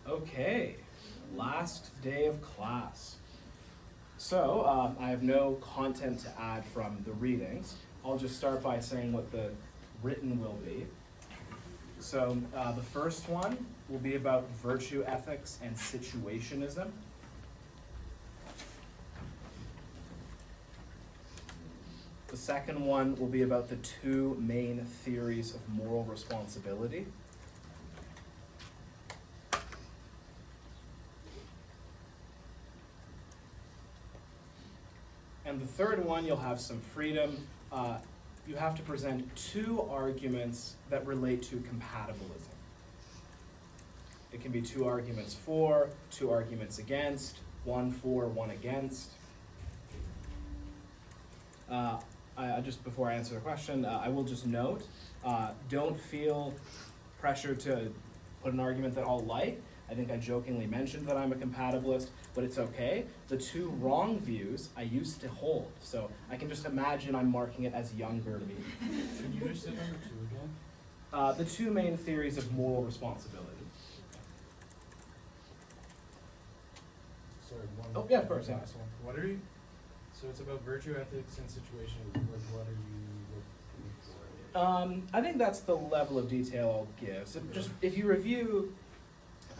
Okay, last day of class. So, I have no content to add from the readings. I'll just start by saying what the written will be. So, the first one will be about virtue ethics and situationism. The second one will be about the two main theories of moral responsibility. And the third one, you'll have some freedom. You have to present two arguments that relate to compatibilism. It can be two arguments for, two arguments against, one for, one against. Just before I answer the question, I will just note, don't feel pressure to put an argument that I'll like. I think I jokingly mentioned that I'm a compatibilist, but it's okay. The two wrong views I used to hold, so I can just imagine I'm marking it as younger me. Can you just say number two again? The two main theories of moral responsibility. Sorry, one. Oh, yeah, of course, yeah. Last one. What are you? So it's about virtue ethics and situations. What are you looking for? I think that's the level of detail I'll give. So just if you review,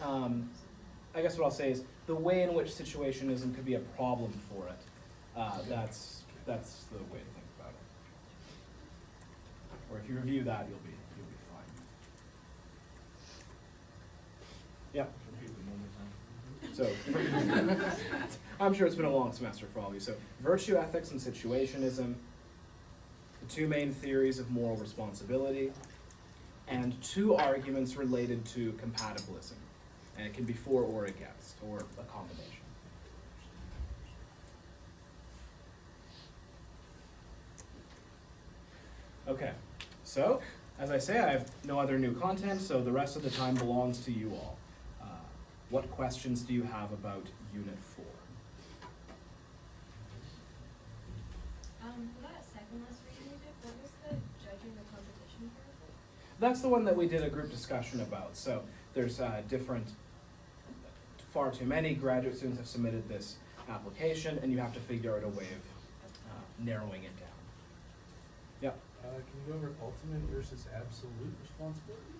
I guess what I'll say is the way in which situationism could be a problem for it. That's the way to think about it. Or if you review that, you'll be fine. Yeah. So, I'm sure it's been a long semester for all of you. So, virtue ethics and situationism, the two main theories of moral responsibility, and two arguments related to compatibilism. And it can be for or against, or a combination. Okay, so, as I say, I have no other new content, so the rest of the time belongs to you all. What questions do you have about Unit 4? That second last reading you did, what was the judging the competition for? That's the one that we did a group discussion about. So there's far too many graduate students have submitted this application, and you have to figure out a way of narrowing it down. Yep. Can you go over ultimate versus absolute responsibility?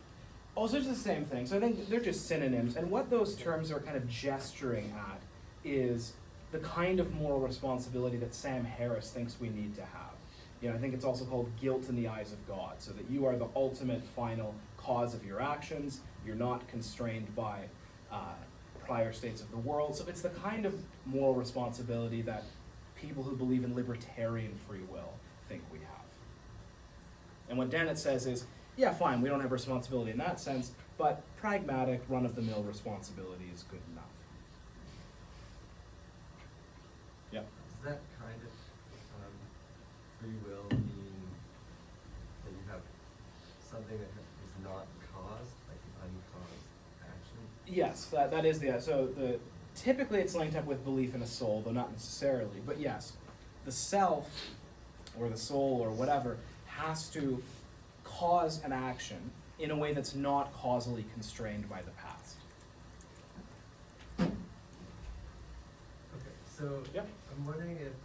Also, it's the same thing. So I think they're just synonyms. And what those terms are kind of gesturing at is the kind of moral responsibility that Sam Harris thinks we need to have. You know, I think it's also called guilt in the eyes of God, so that you are the ultimate final cause of your actions. You're not constrained by prior states of the world. So it's the kind of moral responsibility that people who believe in libertarian free will think we have. And what Dennett says is, yeah, fine, we don't have responsibility in that sense, but pragmatic, run-of-the-mill responsibility is good enough. Yep. Does that kind of free will mean that you have something that is not caused, like an uncaused action? Yes, that is typically it's linked up with belief in a soul, though not necessarily, but yes, the self, or the soul, or whatever, has to cause an action in a way that's not causally constrained by the past. Okay, so Yep. I'm wondering if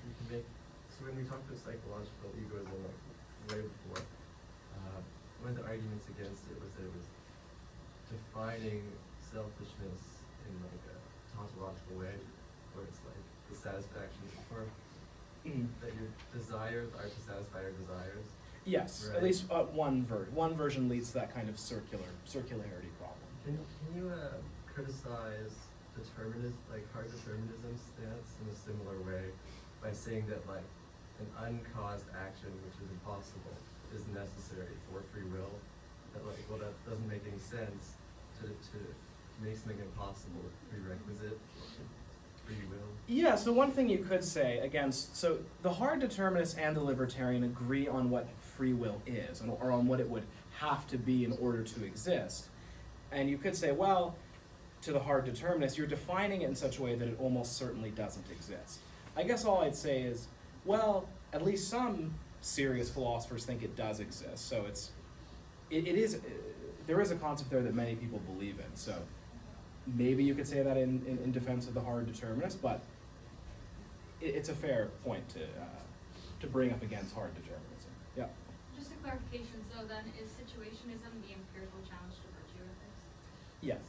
you can make, so when we talked about psychological egoism way before, one of the arguments against it was that it was defining selfishness in like a tautological way, where it's like the satisfaction, or that your desires are to satisfy your desires. Yes, right? at least one version leads to that kind of circularity problem. Can you criticize hard determinism stance in a similar way by saying that like an uncaused action, which is impossible, is necessary for free will? That like, well, that doesn't make any sense to make something impossible prerequisite free will. Yeah, so one thing you could say so the hard determinist and the libertarian agree on what free will is, or on what it would have to be in order to exist. And you could say, well, to the hard determinist, you're defining it in such a way that it almost certainly doesn't exist. I guess all I'd say is, well, at least some serious philosophers think it does exist. So it is there is a concept there that many people believe in. So maybe you could say that in defense of the hard determinist, but it's a fair point to bring up against hard determinism. Yeah. Just a clarification, so then is situationism the empirical challenge to virtue ethics? Yes.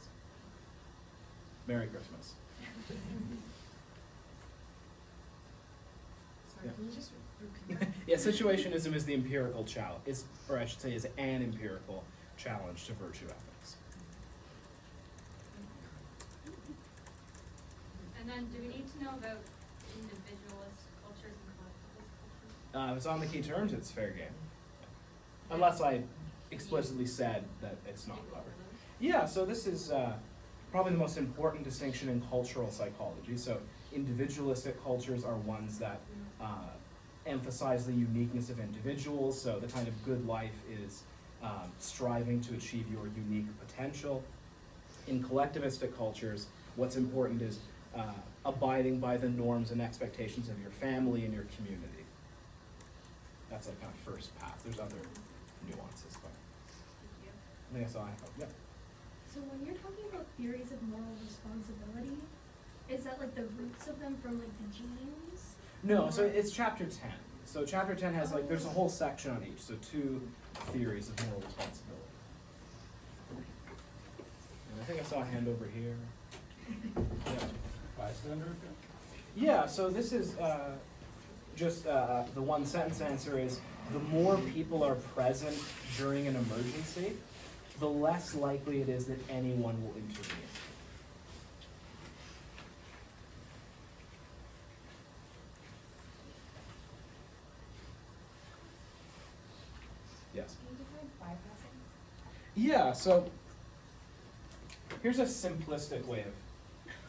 Merry Christmas. Sorry, Yeah. can you just repeat? Yeah, situationism is the empirical challenge, or I should say is an empirical challenge to virtue ethics. And then do we need to know about individualist cultures and collectivist cultures? If it's on the key terms, it's fair game. Unless I explicitly said that it's not Can you go covered. over those? Yeah, so this is probably the most important distinction in cultural psychology. So individualistic cultures are ones that emphasize the uniqueness of individuals. So the kind of good life is striving to achieve your unique potential. In collectivistic cultures, what's important is abiding by the norms and expectations of your family and your community. That's like kind of first path. There's other nuances, but Thank you. I think I saw. Yeah. So when you're talking about theories of moral responsibility, is that like the roots of them from like the genes? No, so it's chapter 10. So chapter 10 has like, there's a whole section on each, so 2 theories of moral responsibility. And I think I saw a hand over here. Yeah, Bystander effect? yeah, so this is just the one sentence answer is, the more people are present during an emergency, the less likely it is that anyone will intervene. Yes? Can you define bypassing? Yeah, so here's a simplistic way of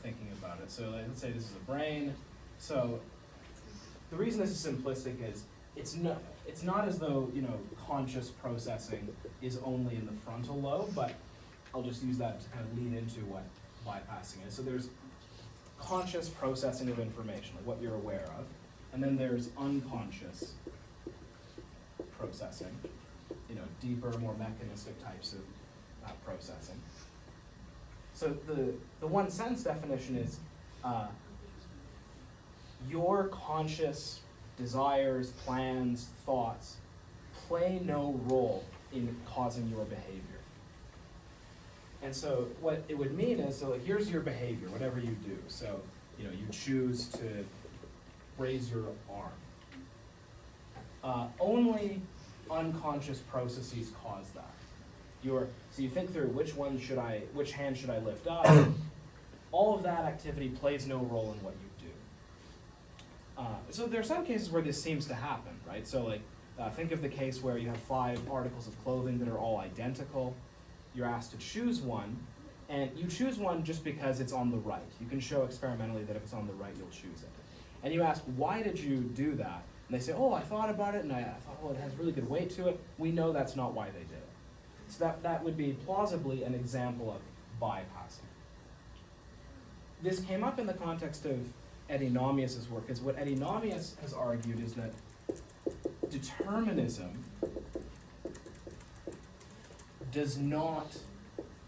thinking about it. So let's say this is a brain. So the reason this is simplistic is it's not as though, you know, conscious processing is only in the frontal lobe, but I'll just use that to kind of lead into what bypassing is. So there's conscious processing of information, like what you're aware of, and then there's unconscious processing, you know, deeper, more mechanistic types of processing. So the one sentence definition is your conscious desires, plans, thoughts play no role in causing your behavior. And so what it would mean is, so like, here's your behavior, whatever you do. So, you know, you choose to raise your arm. Only unconscious processes cause that. So you think through which hand should I lift up? All of that activity plays no role in what you do. So there are some cases where this seems to happen, right? So like, think of the case where you have 5 articles of clothing that are all identical. You're asked to choose one, and you choose one just because it's on the right. You can show experimentally that if it's on the right, you'll choose it. And you ask, why did you do that? And they say, oh, I thought about it, and I thought, well, it has really good weight to it. We know that's not why they did it. So that would be plausibly an example of bypassing. This came up in the context of Eddie Nomius's work, because what Eddie Nomius has argued is that determinism does not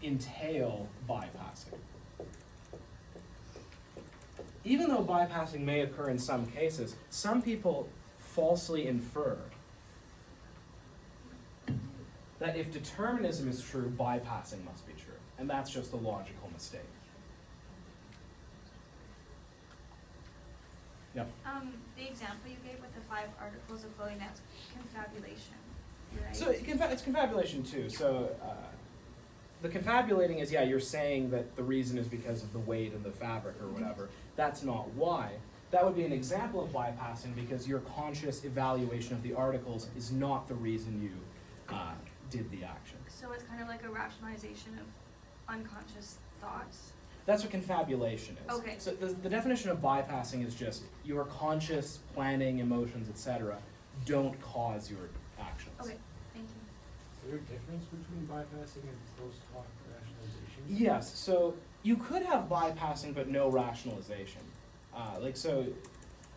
entail bypassing. Even though bypassing may occur in some cases, some people falsely infer that if determinism is true, bypassing must be true. And that's just a logical mistake. Yep. The example you gave with the 5 articles of clothing, that's confabulation, right? So it's confabulation too. So the confabulating is, yeah, you're saying that the reason is because of the weight of the fabric or whatever. That's not why. That would be an example of bypassing because your conscious evaluation of the articles is not the reason you did the action. So it's kind of like a rationalization of unconscious thoughts. That's what confabulation is. Okay. So the definition of bypassing is just your conscious planning, emotions, etc. don't cause your actions. Okay, thank you. Is there a difference between bypassing and post hoc rationalization? Yes, so you could have bypassing but no rationalization. So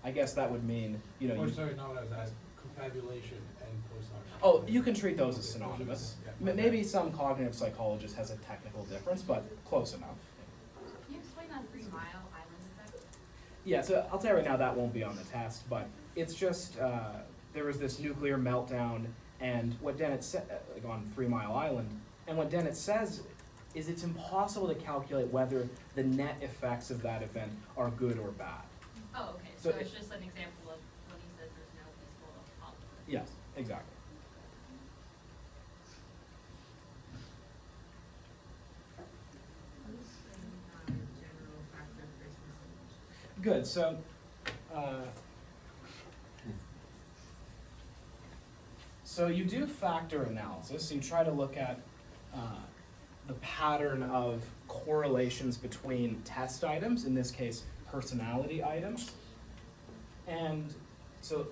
I guess that would mean, you know, Or you, sorry, not what I was asking, confabulation and post-hoc? Oh, you can treat those as Okay, synonymous. yeah. Maybe some cognitive psychologist has a technical difference, but close enough. Can you explain that 3 Mile Island effect? Yeah, so I'll tell you right now that won't be on the test, but it's just there was this nuclear meltdown, and what Dennett said like on 3 Mile Island, and what Dennett says is it's impossible to calculate whether the net effects of that event are good or bad. Oh, okay, So so it's it- just an example of when he says there's no peaceful opposite. Yes, exactly. General factor versus. Good, so uh, so you do factor analysis, so you try to look at the pattern of correlations between test items, in this case, personality items. And so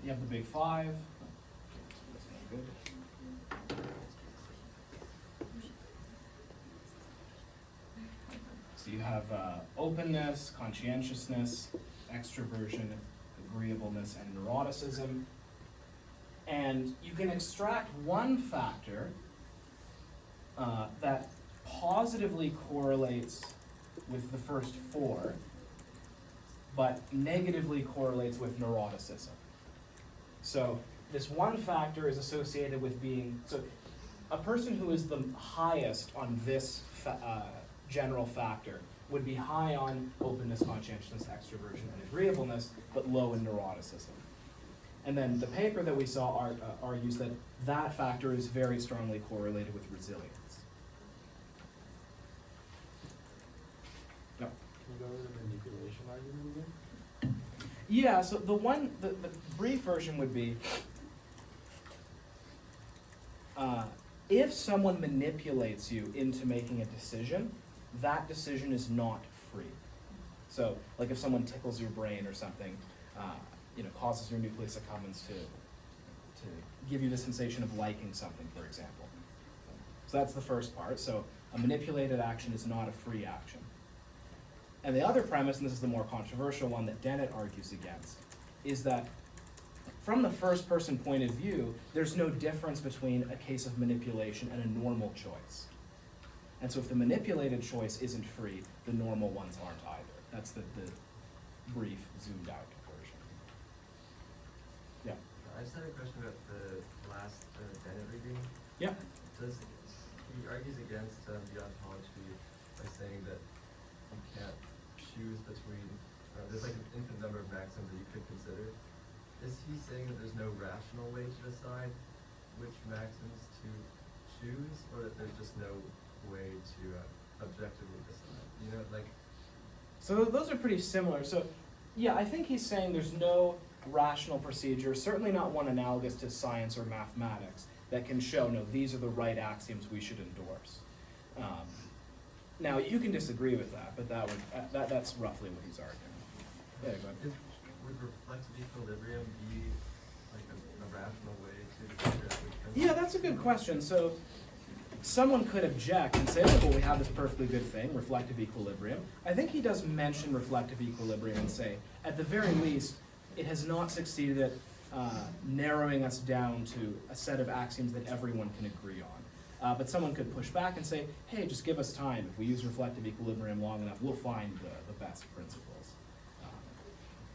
you have the big five. That's not good. So you have openness, conscientiousness, extroversion, agreeableness, and neuroticism. And you can extract one factor that positively correlates with the first four, but negatively correlates with neuroticism. So this one factor is associated with being, so a person who is the highest on this general factor would be high on openness, conscientiousness, extroversion, and agreeableness, but low in neuroticism. And then the paper that we saw argues that that factor is very strongly correlated with resilience. No. Can you go over the manipulation argument again? Yeah, so the brief version would be, if someone manipulates you into making a decision, that decision is not free. So, like if someone tickles your brain or something, causes your nucleus accumbens to give you the sensation of liking something, for example. So that's the first part. So a manipulated action is not a free action. And the other premise, and this is the more controversial one that Dennett argues against, is that from the first person point of view, there's no difference between a case of manipulation and a normal choice. And so if the manipulated choice isn't free, the normal ones aren't either. That's the brief, zoomed out version. Yeah. I just had a question about the last Dennett reading. Yeah. He argues against the ontology by saying that you can't choose between, there's like an infinite number of maxims that you could consider. Is he saying that there's no rational way to decide which maxims to choose, or that there's just no way to objectively decide? So those are pretty similar. So yeah, I think he's saying there's no rational procedure, certainly not one analogous to science or mathematics, that can show, no, these are the right axioms we should endorse. Now, you can disagree with that, but that's roughly what he's arguing. Yeah, go ahead. Would reflective equilibrium be like a rational way to figure out which Yeah, that's a good question. So someone could object and say, well, we have this perfectly good thing, reflective equilibrium. I think he does mention reflective equilibrium and say, at the very least, it has not succeeded at narrowing us down to a set of axioms that everyone can agree on. But someone could push back and say, hey, just give us time. If we use reflective equilibrium long enough, we'll find the best principles.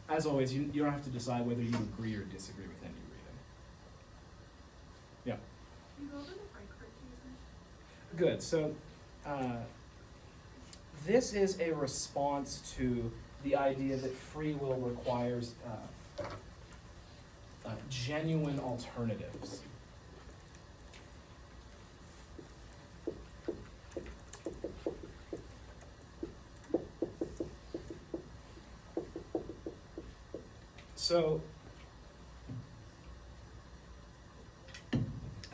As always, you don't have to decide whether you agree or disagree with any reading. Yeah. Can you go over the Frankfurt case? Good. So this is a response to the idea that free will requires genuine alternatives. So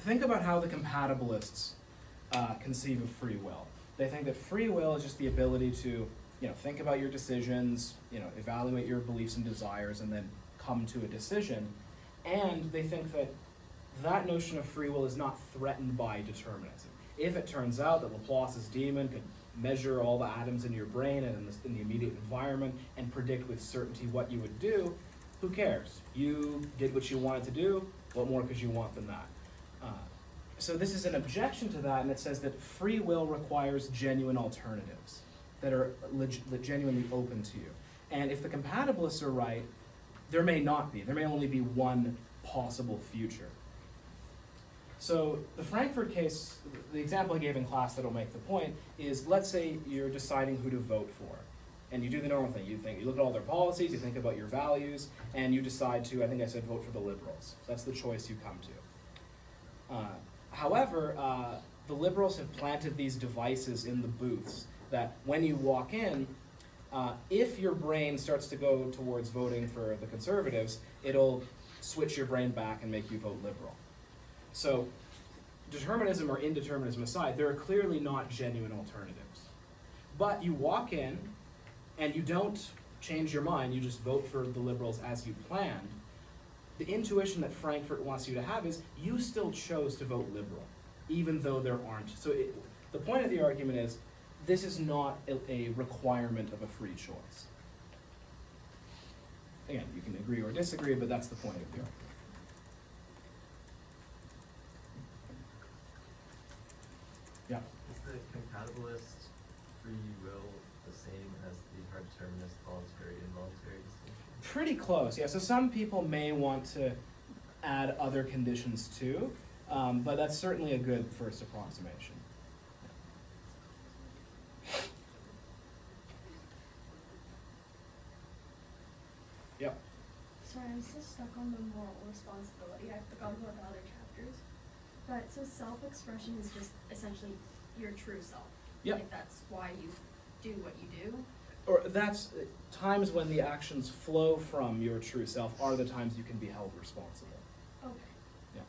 think about how the compatibilists conceive of free will. They think that free will is just the ability to, think about your decisions, evaluate your beliefs and desires, and then come to a decision. And they think that that notion of free will is not threatened by determinism. If it turns out that Laplace's demon could measure all the atoms in your brain and in the immediate environment and predict with certainty what you would do, who cares? You did what you wanted to do, What more could you want than that? So this is an objection to that, and it says that free will requires genuine alternatives that are genuinely open to you. And if the compatibilists are right, there may not be. There may only be one possible future. So the Frankfurt case, the example I gave in class that'll make the point is, let's say you're deciding who to vote for. And you do the normal thing. You look at all their policies, you think about your values, and you decide to, I think I said, vote for the Liberals. So that's the choice you come to. However, the Liberals have planted these devices in the booths that when you walk in, if your brain starts to go towards voting for the Conservatives, it'll switch your brain back and make you vote Liberal. So determinism or indeterminism aside, there are clearly not genuine alternatives. But you walk in and you don't change your mind, you just vote for the Liberals as you planned. The intuition that Frankfurt wants you to have is you still chose to vote Liberal, even though there aren't. So the point of the argument is this is not a requirement of a free choice. Again, you can agree or disagree, but that's the point of the argument. Yeah. Is the compatibilist free will the same as the hard determinist voluntary involuntary distinction? Pretty close, yeah. So some people may want to add other conditions too, but that's certainly a good first approximation. Yep. Sorry, I'm still stuck on the moral responsibility. I forgot about the other chapters. But so self-expression is just essentially your true self. Yep. Like that's why you do what you do. Or that's times when the actions flow from your true self are the times you can be held responsible. Okay. Yeah.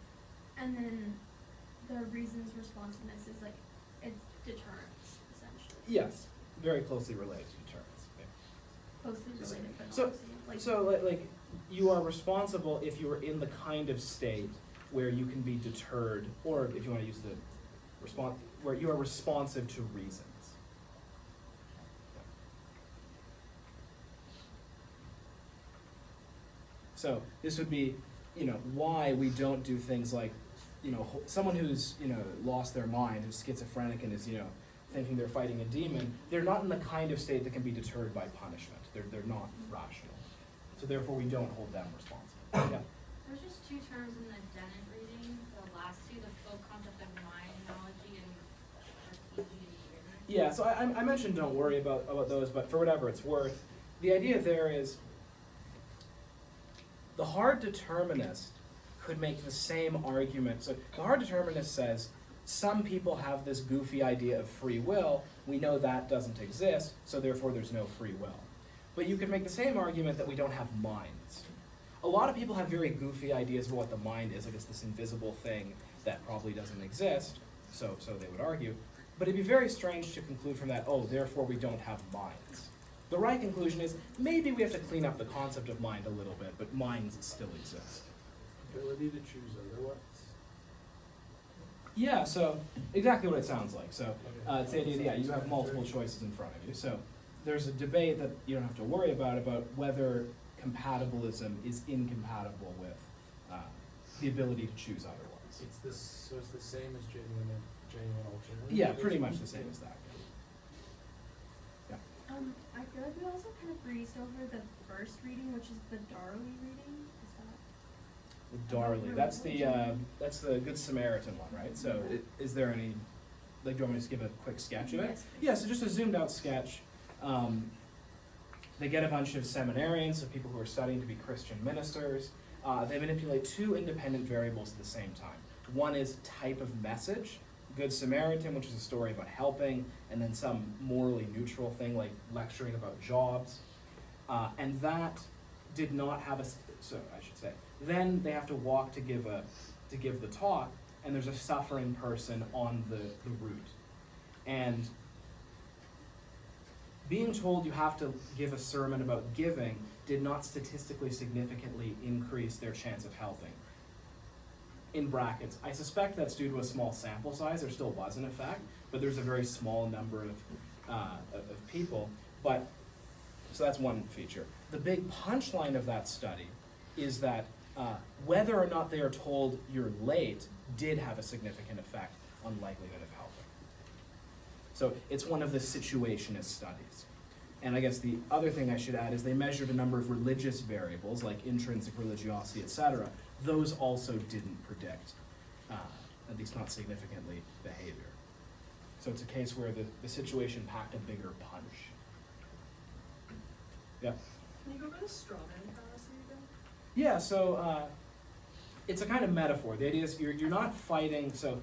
And then the reasons responsiveness is like it's deterrence essentially. Yes, very closely related to deterrence. Yeah. Closely related, but So, not the same. like you are responsible if you are in the kind of state where you can be deterred, or if you want to use the response, where you are responsive to reasons. So this would be, why we don't do things like, someone who's, lost their mind, who's schizophrenic and is, thinking they're fighting a demon, they're not in the kind of state that can be deterred by punishment. They're not rational. So therefore we don't hold them responsible. Yeah. There's just two terms in the Dennett reading, the last two, the full concept of mind analogy and strategy. Yeah, so I mentioned don't worry about those, but for whatever it's worth, the idea there is the hard determinist could make the same argument. So the hard determinist says, some people have this goofy idea of free will, we know that doesn't exist, so therefore there's no free will. But you could make the same argument that we don't have minds. A lot of people have very goofy ideas of what the mind is, like it's this invisible thing that probably doesn't exist, so they would argue. But it'd be very strange to conclude from that, oh, therefore we don't have minds. The right conclusion is, maybe we have to clean up the concept of mind a little bit, but minds still exist. Ability to choose otherwise. Yeah, so exactly what it sounds like. So it's the idea that, yeah, you have multiple choices in front of you. So there's a debate that you don't have to worry about whether compatibilism is incompatible with the ability to choose otherwise. So it's the same as genuine alternative? Yeah, pretty much the same as that. Yeah. I feel like we also kind of breezed over the first reading, which is the Darley reading. Is that? With Darley, that's the Good Samaritan one, right? So is there any, do you want me to just give a quick sketch of it? Yes, please. Yeah, so just a zoomed out sketch. They get a bunch of seminarians, so people who are studying to be Christian ministers. They manipulate two independent variables at the same time. One is type of message, Good Samaritan, which is a story about helping, and then some morally neutral thing like lecturing about jobs. And that did not have then they have to walk to give the talk, and there's a suffering person on the route. And being told you have to give a sermon about giving did not statistically significantly increase their chance of helping. In brackets, I suspect that's due to a small sample size. There still was an effect, but there's a very small number of people. So that's one feature. The big punchline of that study is that whether or not they are told you're late did have a significant effect on likelihood of helping. So it's one of the situationist studies. And I guess the other thing I should add is they measured a number of religious variables like intrinsic religiosity, etc. Those also didn't predict, at least not significantly, behavior. So it's a case where the situation packed a bigger punch. Yeah? Can you go over the straw man fallacy again? Yeah, so it's a kind of metaphor. The idea is you're not fighting, so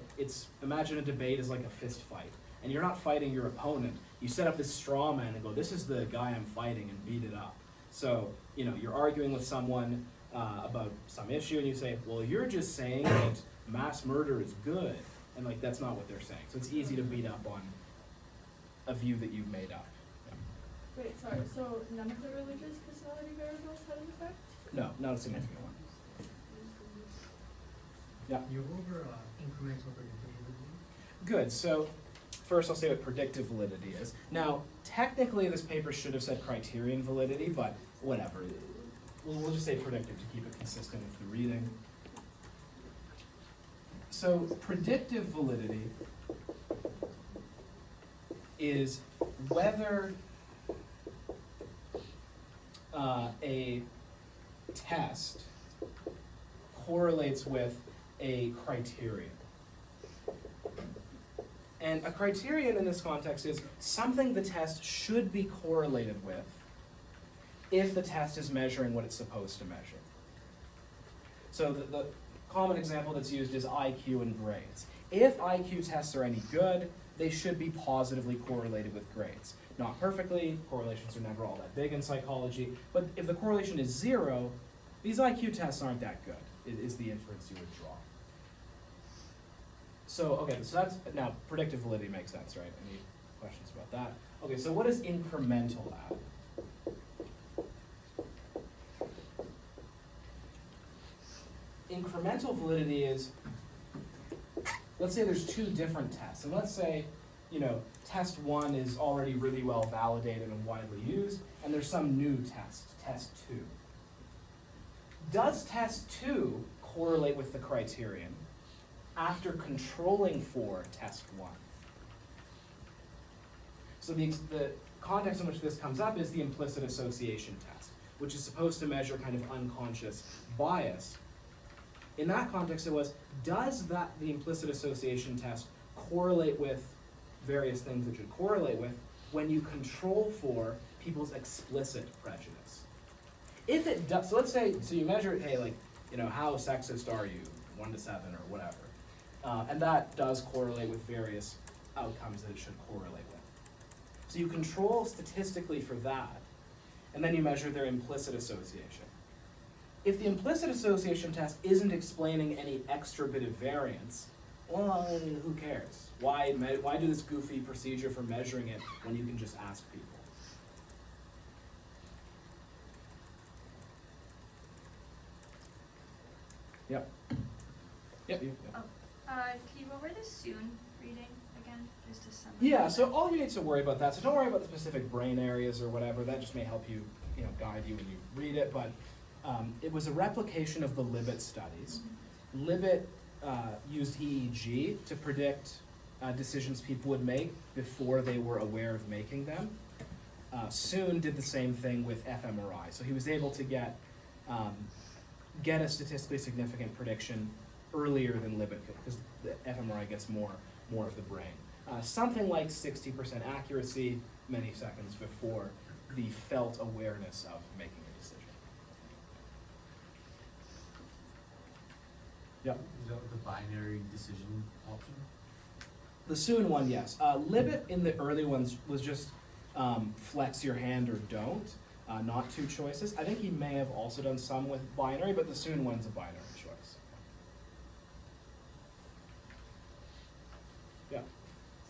imagine a debate is like a fist fight. And you're not fighting your opponent. You set up this straw man and go, this is the guy I'm fighting, and beat it up. So, you're arguing with someone about some issue, and you say, well, you're just saying that mass murder is good. And that's not what they're saying. So it's easy to beat up on a view that you've made up. Yeah. Wait, sorry, so none of the religious personality variables had an effect? No, not a significant one. Yeah. You go over incremental predictability. Good. So first I'll say what predictive validity is. Now, technically this paper should have said criterion validity, but whatever. We'll just say predictive to keep it consistent with the reading. So predictive validity is whether a test correlates with a criterion. And a criterion in this context is something the test should be correlated with if the test is measuring what it's supposed to measure. So the common example that's used is IQ and grades. If IQ tests are any good, they should be positively correlated with grades. Not perfectly, correlations are never all that big in psychology, but if the correlation is 0, these IQ tests aren't that good, is the inference you would draw. So, okay, so that's, now predictive validity makes sense, right? Any questions about that? Okay, so what does incremental add? Incremental validity is, let's say there's 2 different tests, and let's say, test 1 is already really well validated and widely used, and there's some new test, test 2. Does test 2 correlate with the criterion after controlling for test 1? So the context in which this comes up is the implicit association test, which is supposed to measure kind of unconscious bias. In that context, it was, does the implicit association test correlate with various things it should correlate with when you control for people's explicit prejudice? If it does, so let's say, so you measure it, hey, how sexist are you, 1 to 7 or whatever. And that does correlate with various outcomes that it should correlate with. So you control statistically for that, and then you measure their implicit association. If the implicit association test isn't explaining any extra bit of variance, well, who cares? Why do this goofy procedure for measuring it when you can just ask people? Yep. Yep. Oh, can you go over the soon reading again, just to summarize? Yeah, so all you need to worry about that. So don't worry about the specific brain areas or whatever. That just may help you, guide you when you read it. But it was a replication of the Libet studies. Mm-hmm. Libet used EEG to predict decisions people would make before they were aware of making them. Soon did the same thing with fMRI. So he was able to get a statistically significant prediction earlier than Libet could, because the fMRI gets more of the brain. Something like 60% accuracy, many seconds before the felt awareness of making a decision. Yep. Is that the binary decision option? The soon one, yes. Libet in the early ones was just flex your hand or don't, not 2 choices. I think he may have also done some with binary, but the soon one's a binary choice. Yeah.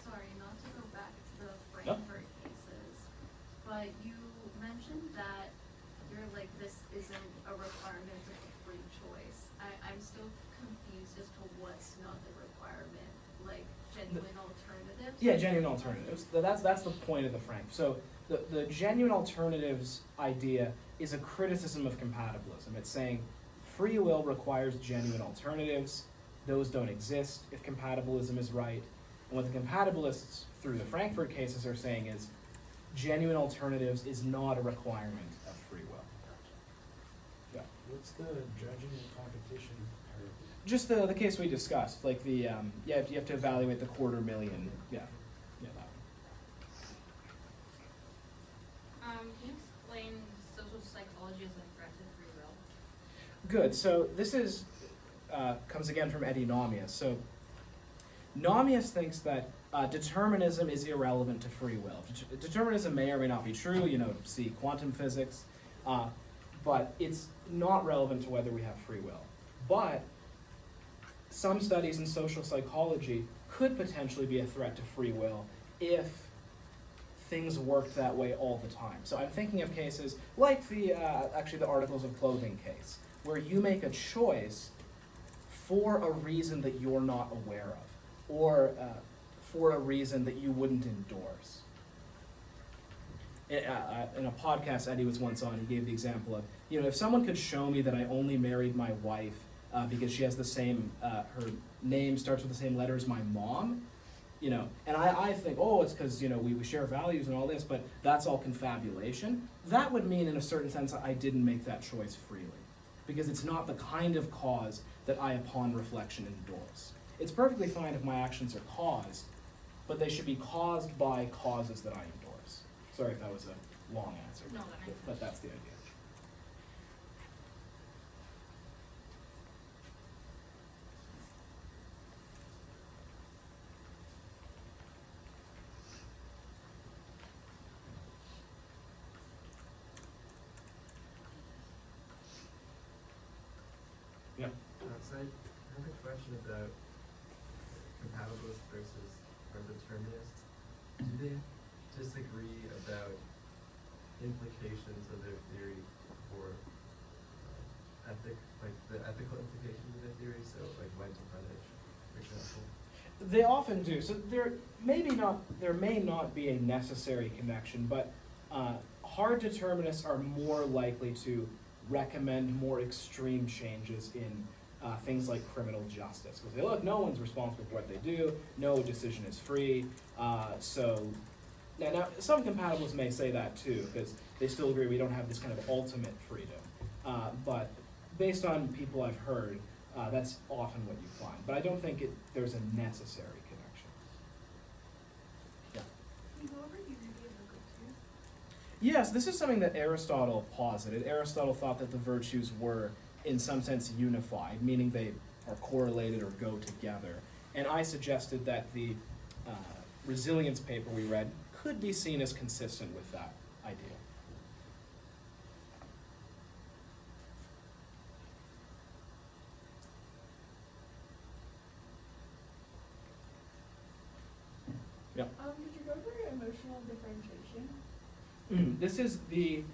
Sorry, not to go back to the Yep. Frankfurt cases, but you mentioned that this isn't a requirement of a free choice. I'm still confused as to what's not the requirement, genuine alternatives? Yeah, genuine alternatives. That's the point of the Frank. So the genuine alternatives idea is a criticism of compatibilism. It's saying free will requires genuine alternatives. Those don't exist if compatibilism is right. And what the compatibilists through the Frankfurt cases are saying is genuine alternatives is not a requirement of free will. Yeah. What's the judging and competition part? Just the case we discussed, like the, you have to evaluate the $250,000, yeah, that one. Can you explain social psychology as a threat to free will? Good, so this is, comes again from Eddie Nomius. So Nomius thinks that determinism is irrelevant to free will. Determinism may or may not be true, see quantum physics, but it's not relevant to whether we have free will. But some studies in social psychology could potentially be a threat to free will if things worked that way all the time. So I'm thinking of cases like the articles of clothing case, where you make a choice for a reason that you're not aware of, or for a reason that you wouldn't endorse. In a podcast Eddie was once on, he gave the example of, if someone could show me that I only married my wife because she has the same, her name starts with the same letter as my mom, and I think, it's because, we share values and all this, but that's all confabulation. That would mean, in a certain sense, I didn't make that choice freely, because it's not the kind of cause that I, upon reflection, endorse. It's perfectly fine if my actions are caused, but they should be caused by causes that I endorse. Sorry if that was a long answer, No, that makes but that's the idea. Yeah. So I have a question about compatibilists versus or determinists. Do they disagree about implications of their theory for the ethical implications of their theory? So, like when to punish, for example. They often do. So there may not be a necessary connection, but hard determinists are more likely to recommend more extreme changes in things like criminal justice. Because they look, no one's responsible for what they do, no decision is free. So now some compatibilists may say that too, because they still agree we don't have this kind of ultimate freedom. But based on people I've heard, that's often what you find. But I don't think there's a necessary connection. Yeah. Can you go over unity of the virtues? Yes, this is something that Aristotle posited. Aristotle thought that the virtues were, in some sense, unified, meaning they are correlated or go together. And I suggested that the resilience paper we read could be seen as consistent with that idea. Did you go over emotional differentiation? This is the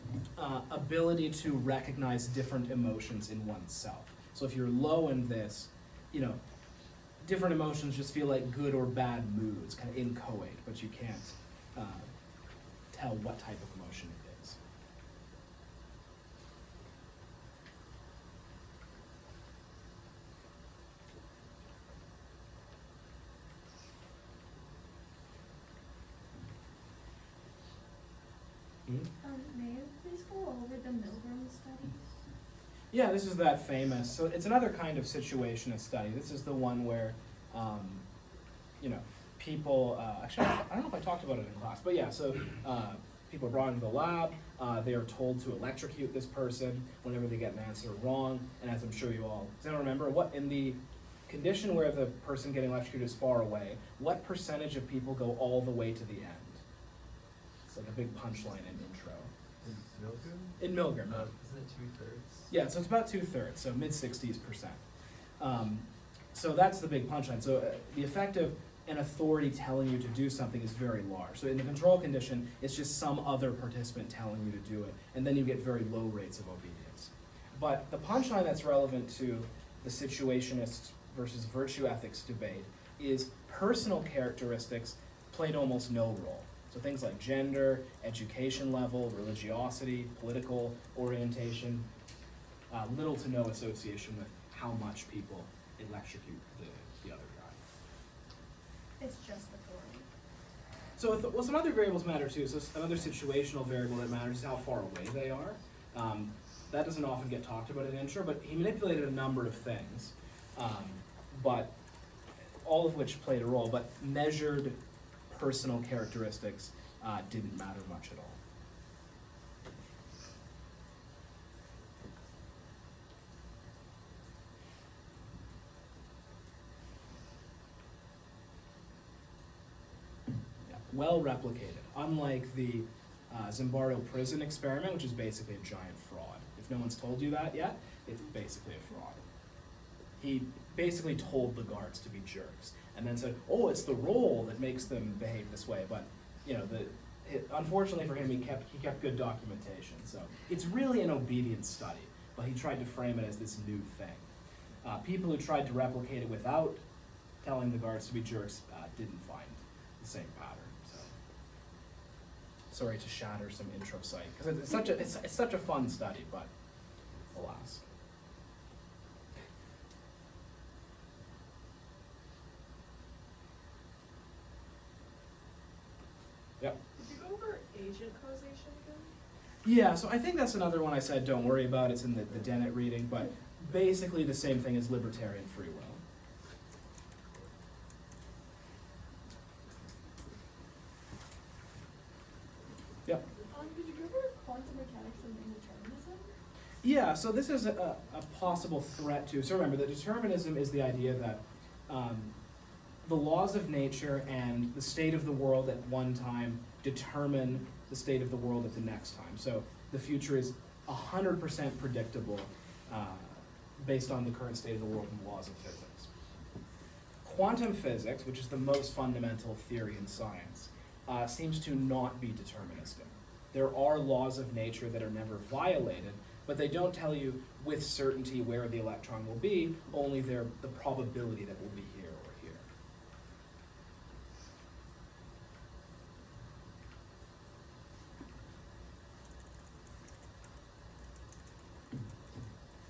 ability to recognize different emotions in oneself. So if you're low in this, different emotions just feel like good or bad moods, kind of inchoate, but you can't tell what type of emotion it is. May you please go over the Milgram studies? Yeah, this is that famous. So it's another kind of situationist study. This is the one where, people. Actually, I don't know if I talked about it in class, but yeah. So people are brought into the lab. They are told to electrocute this person whenever they get an answer wrong. And as I'm sure you all, does anyone remember what in the condition where the person getting electrocuted is far away? What percentage of people go all the way to the end? It's like a big punchline in intro. In Milgram? In Milgram. Isn't it 2/3? Yeah, so it's about 2/3, so mid-60s%. So that's the big punchline. So the effect of an authority telling you to do something is very large. So in the control condition, it's just some other participant telling you to do it, and then you get very low rates of obedience. But the punchline that's relevant to the situationist versus virtue ethics debate is personal characteristics played almost no role. So things like gender, education level, religiosity, political orientation, little to no association with how much people electrocute the other guy. It's just authority. So, well, some other variables matter too. So another situational variable that matters is how far away they are. That doesn't often get talked about in intro, but he manipulated a number of things, but all of which played a role. But measured personal characteristics didn't matter much at all. Well replicated, unlike the Zimbardo prison experiment, which is basically a giant fraud. If no one's told you that yet, it's basically a fraud. He basically told the guards to be jerks, and then said, "Oh, it's the role that makes them behave this way." But unfortunately for him, he kept good documentation. So it's really an obedience study, but he tried to frame it as this new thing. People who tried to replicate it without telling the guards to be jerks didn't find the same pattern. Sorry to shatter some intro site, because it's such a fun study, but alas. Yep. Did you go over agent causation again? Yeah, so I think that's another one I said don't worry about. It's in the Dennett reading, but basically the same thing as libertarian free will. Yep. Did you go over quantum mechanics and indeterminism? Yeah, so this is a possible threat to. So remember, the determinism is the idea that the laws of nature and the state of the world at one time determine the state of the world at the next time. So the future is 100% predictable based on the current state of the world and the laws of physics. Quantum physics, which is the most fundamental theory in science, seems to not be deterministic. There are laws of nature that are never violated, but they don't tell you with certainty where the electron will be, only the probability that it will be here or here.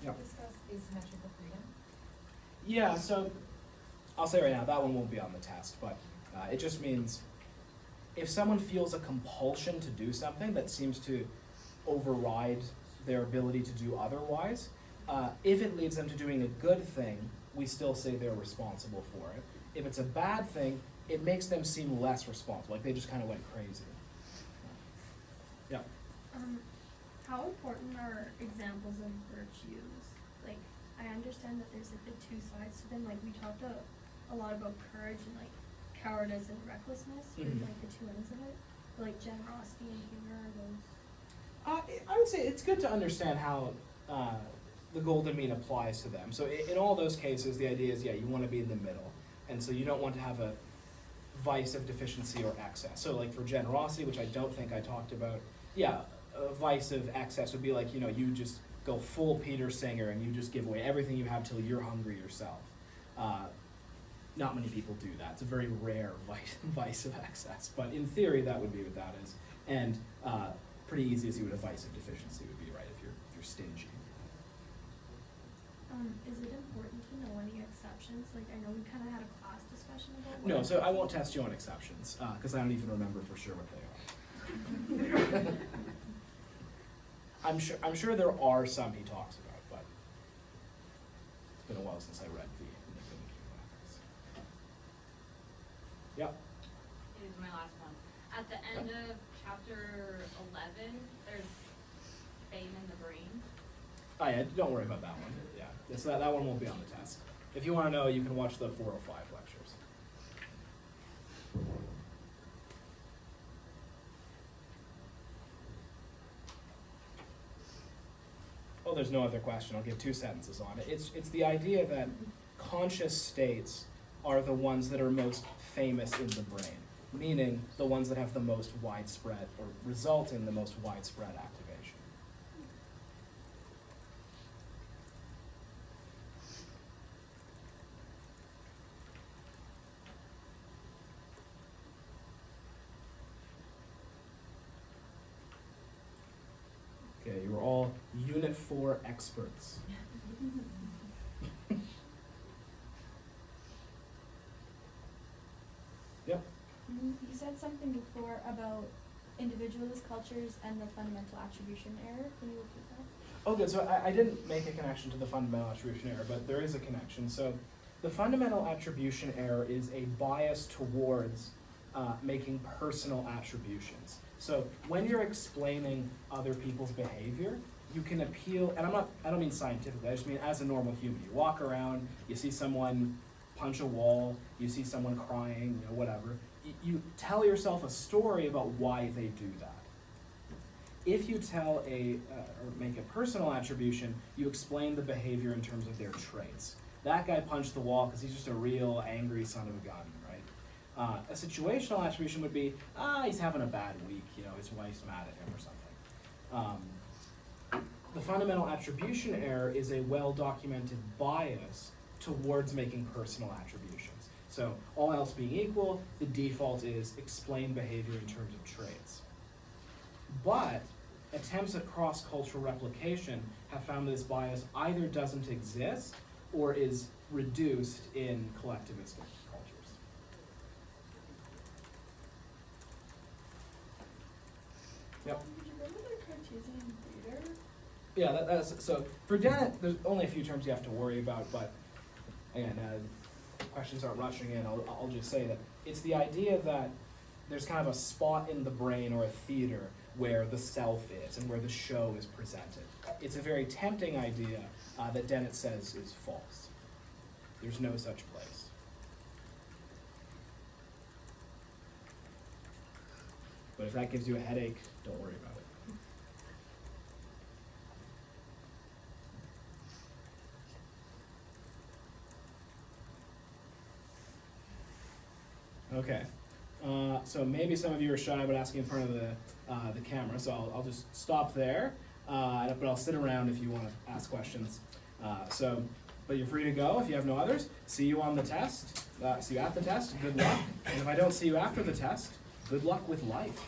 Yep. Discuss asymmetrical freedom. Yeah, so I'll say right now, that one won't be on the test, but it just means if someone feels a compulsion to do something that seems to override their ability to do otherwise, if it leads them to doing a good thing, we still say they're responsible for it. If it's a bad thing, it makes them seem less responsible, like they just kind of went crazy. Yeah. How important are examples of virtues? Like, I understand that there's like the two sides to them. Like, we talked a lot about courage and like cowardice and recklessness, with Mhm. like the two ends of it. But like generosity and humor are those. I would say it's good to understand how the golden mean applies to them. So in all those cases, the idea is, yeah, you want to be in the middle. And so you don't want to have a vice of deficiency or excess. So like for generosity, which I don't think I talked about, yeah, a vice of excess would be like, you just go full Peter Singer and you just give away everything you have till you're hungry yourself. Not many people do that. It's a very rare vice of excess. But in theory, that would be what that is. And pretty easy as you would a vice of deficiency would be, right, if you're stingy. Is it important to know any exceptions? Like, I know we kind of had a class discussion about what No, so I won't test you on exceptions, because I don't even remember for sure what they are. I'm sure there are some he talks about, but it's been a while since I read the ethics. Yep. Is my last one. At the end of chapter 11, there's fame in the brain. Oh yeah, don't worry about that one. Yeah, so that one won't be on the test. If you want to know, you can watch the 405 lectures. Oh, there's no other question. I'll give 2 sentences on it. It's the idea that conscious states are the ones that are most famous in the brain, meaning the ones that have the most widespread or result in the most widespread activation. Okay, Okay, you are all Unit 4 experts. Yep. You said something before about individualist cultures and the fundamental attribution error. Can you repeat that? Oh, good. So I didn't make a connection to the fundamental attribution error, but there is a connection. So the fundamental attribution error is a bias towards making personal attributions. So when you're explaining other people's behavior, you can appeal, and I don't mean scientifically, I just mean as a normal human. You walk around, you see someone punch a wall, you see someone crying, whatever. You tell yourself a story about why they do that. If you tell or make a personal attribution, you explain the behavior in terms of their traits. That guy punched the wall because he's just a real angry son of a gun, right? A situational attribution would be, he's having a bad week, his wife's mad at him or something. The fundamental attribution error is a well-documented bias towards making personal attributions. So all else being equal, the default is explain behavior in terms of traits. But attempts at cross-cultural replication have found that this bias either doesn't exist or is reduced in collectivistic cultures. Yep. Did you remember the Cartesian theater? Yeah, that's so for Dennett, there's only a few terms you have to worry about, but again, questions aren't rushing in. I'll just say that it's the idea that there's kind of a spot in the brain or a theater where the self is and where the show is presented. It's a very tempting idea that Dennett says is false. There's no such place. But if that gives you a headache, don't worry about it. Okay. So maybe some of you are shy about asking in front of the camera, so I'll just stop there, but I'll sit around if you want to ask questions. But you're free to go if you have no others. See you on the test. See you at the test. Good luck. And if I don't see you after the test, good luck with life.